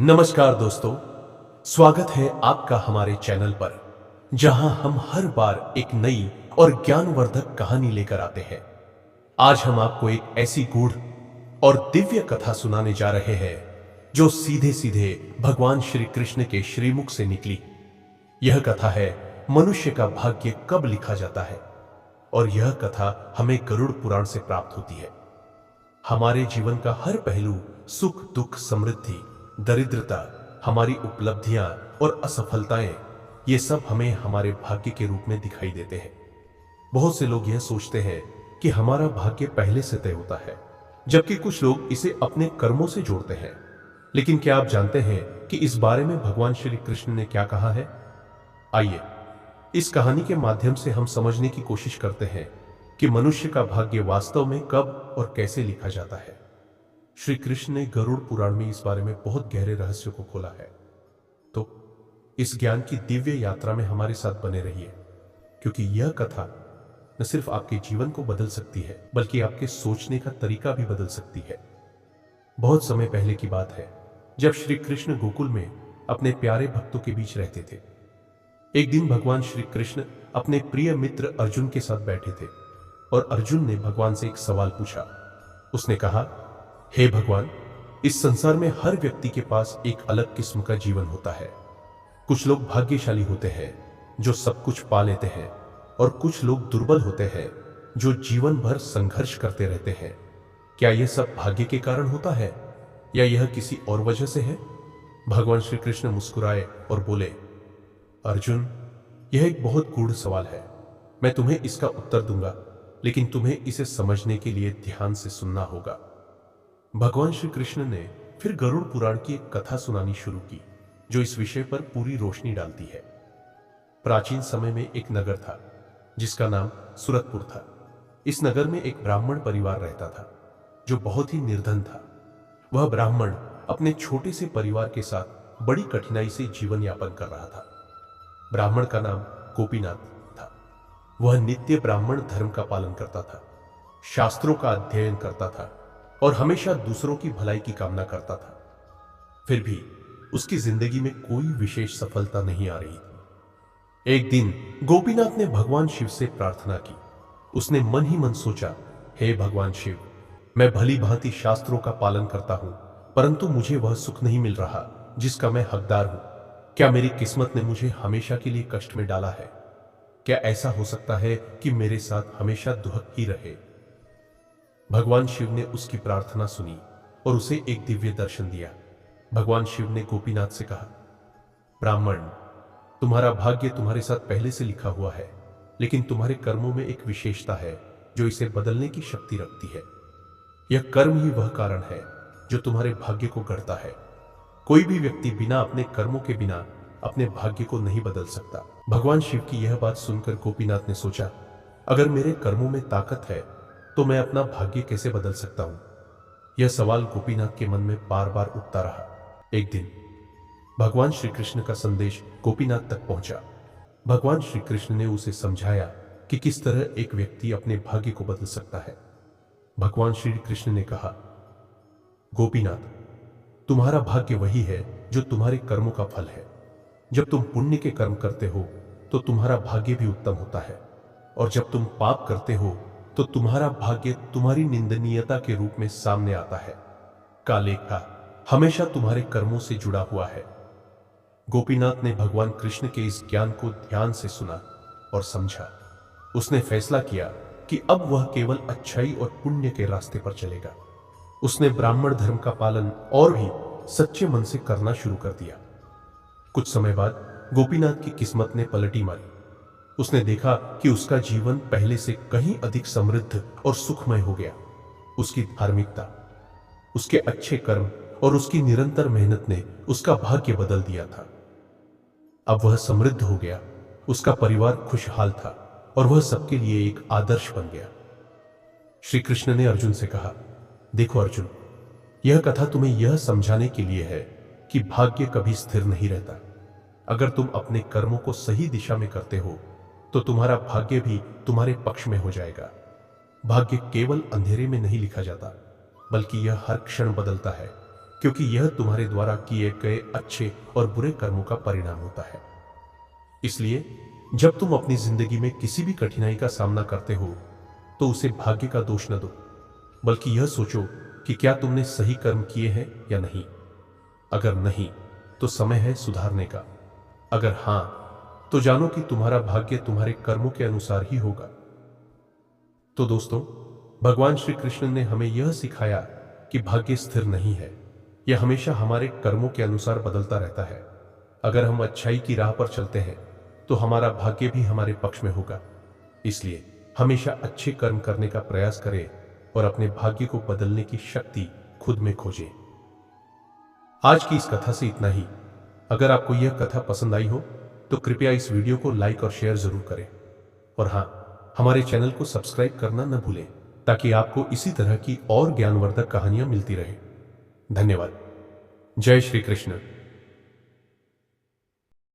नमस्कार दोस्तों, स्वागत है आपका हमारे चैनल पर, जहां हम हर बार एक नई और ज्ञानवर्धक कहानी लेकर आते हैं। आज हम आपको एक ऐसी गूढ़ और दिव्य कथा सुनाने जा रहे हैं जो सीधे सीधे भगवान श्री कृष्ण के श्रीमुख से निकली। यह कथा है मनुष्य का भाग्य कब लिखा जाता है, और यह कथा हमें गरुड़ पुराण से प्राप्त होती है। हमारे जीवन का हर पहलू, सुख दुख, समृद्धि, दरिद्रता, हमारी उपलब्धियां और असफलताएं, ये सब हमें हमारे भाग्य के रूप में दिखाई देते हैं। बहुत से लोग यह सोचते हैं कि हमारा भाग्य पहले से तय होता है, जबकि कुछ लोग इसे अपने कर्मों से जोड़ते हैं। लेकिन क्या आप जानते हैं कि इस बारे में भगवान श्री कृष्ण ने क्या कहा है? आइए इस कहानी के माध्यम से हम समझने की कोशिश करते हैं कि मनुष्य का भाग्य वास्तव में कब और कैसे लिखा जाता है। श्री कृष्ण ने गरुड़ पुराण में इस बारे में बहुत गहरे रहस्य को खोला है। तो इस ज्ञान की दिव्य यात्रा में हमारे साथ बने रहिए, क्योंकि यह कथा न सिर्फ आपके जीवन को बदल सकती है, बल्कि आपके सोचने का तरीका भी बदल सकती है। बहुत समय पहले की बात है, जब श्री कृष्ण गोकुल में अपने प्यारे भक्तों के बीच रहते थे। एक दिन भगवान श्री कृष्ण अपने प्रिय मित्र अर्जुन के साथ बैठे थे, और अर्जुन ने भगवान से एक सवाल पूछा। उसने कहा, हे भगवान, इस संसार में हर व्यक्ति के पास एक अलग किस्म का जीवन होता है। कुछ लोग भाग्यशाली होते हैं जो सब कुछ पा लेते हैं, और कुछ लोग दुर्बल होते हैं जो जीवन भर संघर्ष करते रहते हैं। क्या यह सब भाग्य के कारण होता है, या यह किसी और वजह से है? भगवान श्री कृष्ण मुस्कुराए और बोले, अर्जुन, यह एक बहुत गूढ़ सवाल है। मैं तुम्हें इसका उत्तर दूंगा, लेकिन तुम्हें इसे समझने के लिए ध्यान से सुनना होगा। भगवान श्री कृष्ण ने फिर गरुड़ पुराण की एक कथा सुनानी शुरू की, जो इस विषय पर पूरी रोशनी डालती है। प्राचीन समय में एक नगर था जिसका नाम सूरतपुर था। इस नगर में एक ब्राह्मण परिवार रहता था जो बहुत ही निर्धन था। वह ब्राह्मण अपने छोटे से परिवार के साथ बड़ी कठिनाई से जीवन यापन कर रहा था। ब्राह्मण का नाम गोपीनाथ था। वह नित्य ब्राह्मण धर्म का पालन करता था, शास्त्रों का अध्ययन करता था और हमेशा दूसरों की भलाई की कामना करता था। फिर भी उसकी जिंदगी में कोई विशेष सफलता नहीं आ रही थी। एक दिन गोपीनाथ ने भगवान शिव से प्रार्थना की। उसने मन ही मन सोचा, हे भगवान शिव, मैं भली भांति शास्त्रों का पालन करता हूं, परंतु मुझे वह सुख नहीं मिल रहा जिसका मैं हकदार हूं। क्या मेरी किस्मत ने मुझे हमेशा के लिए कष्ट में डाला है? क्या ऐसा हो सकता है कि मेरे साथ हमेशा दुख ही रहे? भगवान शिव ने उसकी प्रार्थना सुनी और उसे एक दिव्य दर्शन दिया। भगवान शिव ने गोपीनाथ से कहा, ब्राह्मण, तुम्हारा भाग्य तुम्हारे साथ पहले से लिखा हुआ है, लेकिन तुम्हारे कर्मों में एक विशेषता है जो इसे बदलने की शक्ति रखती है। यह कर्म ही वह कारण है जो तुम्हारे भाग्य को गढ़ता है। कोई भी व्यक्ति बिना अपने कर्मों के बिना अपने भाग्य को नहीं बदल सकता। भगवान शिव की यह बात सुनकर गोपीनाथ ने सोचा, अगर मेरे कर्मों में ताकत है तो मैं अपना भाग्य कैसे बदल सकता हूं? यह सवाल गोपीनाथ के मन में बार बार उठता रहा। एक दिन भगवान श्री कृष्ण का संदेश गोपीनाथ तक पहुंचा। भगवान श्री कृष्ण ने उसे समझाया कि किस तरह एक व्यक्ति अपने भाग्य को बदल सकता है। भगवान श्री कृष्ण ने कहा, गोपीनाथ, तुम्हारा भाग्य वही है जो तुम्हारे कर्मों का फल है। जब तुम पुण्य के कर्म करते हो तो तुम्हारा भाग्य भी उत्तम होता है, और जब तुम पाप करते हो तो तुम्हारा भाग्य तुम्हारी निंदनीयता के रूप में सामने आता है। का लेखा हमेशा तुम्हारे कर्मों से जुड़ा हुआ है। गोपीनाथ ने भगवान कृष्ण के इस ज्ञान को ध्यान से सुना और समझा। उसने फैसला किया कि अब वह केवल अच्छाई और पुण्य के रास्ते पर चलेगा। उसने ब्राह्मण धर्म का पालन और भी सच्चे मन से करना शुरू कर दिया। कुछ समय बाद गोपीनाथ की किस्मत ने पलटी मारी। उसने देखा कि उसका जीवन पहले से कहीं अधिक समृद्ध और सुखमय हो गया। उसकी धार्मिकता, उसके अच्छे कर्म और उसकी निरंतर मेहनत ने उसका भाग्य बदल दिया था। अब वह समृद्ध हो गया, उसका परिवार खुशहाल था और वह सबके लिए एक आदर्श बन गया। श्री कृष्ण ने अर्जुन से कहा, देखो अर्जुन, यह कथा तुम्हें यह समझाने के लिए है कि भाग्य कभी स्थिर नहीं रहता। अगर तुम अपने कर्मों को सही दिशा में करते हो तो तुम्हारा भाग्य भी तुम्हारे पक्ष में हो जाएगा। भाग्य केवल अंधेरे में नहीं लिखा जाता, बल्कि यह हर क्षण बदलता है। क्योंकि यह तुम्हारे द्वारा किए गए अच्छे और बुरे कर्मों का परिणाम होता है। इसलिए जब तुम अपनी जिंदगी में किसी भी कठिनाई का सामना करते हो तो उसे भाग्य का दोष न दो, बल्कि यह सोचो कि क्या तुमने सही कर्म किए हैं या नहीं। अगर नहीं तो समय है सुधारने का, अगर हां तो जानो कि तुम्हारा भाग्य तुम्हारे कर्मों के अनुसार ही होगा। तो दोस्तों, भगवान श्री कृष्ण ने हमें यह सिखाया कि भाग्य स्थिर नहीं है, यह हमेशा हमारे कर्मों के अनुसार बदलता रहता है। अगर हम अच्छाई की राह पर चलते हैं तो हमारा भाग्य भी हमारे पक्ष में होगा। इसलिए हमेशा अच्छे कर्म करने का प्रयास करें और अपने भाग्य को बदलने की शक्ति खुद में खोजें। आज की इस कथा से इतना ही। अगर आपको यह कथा पसंद आई हो तो कृपया इस वीडियो को लाइक और शेयर जरूर करें, और हां, हमारे चैनल को सब्सक्राइब करना न भूलें ताकि आपको इसी तरह की और ज्ञानवर्धक कहानियां मिलती रहें। धन्यवाद। जय श्री कृष्ण।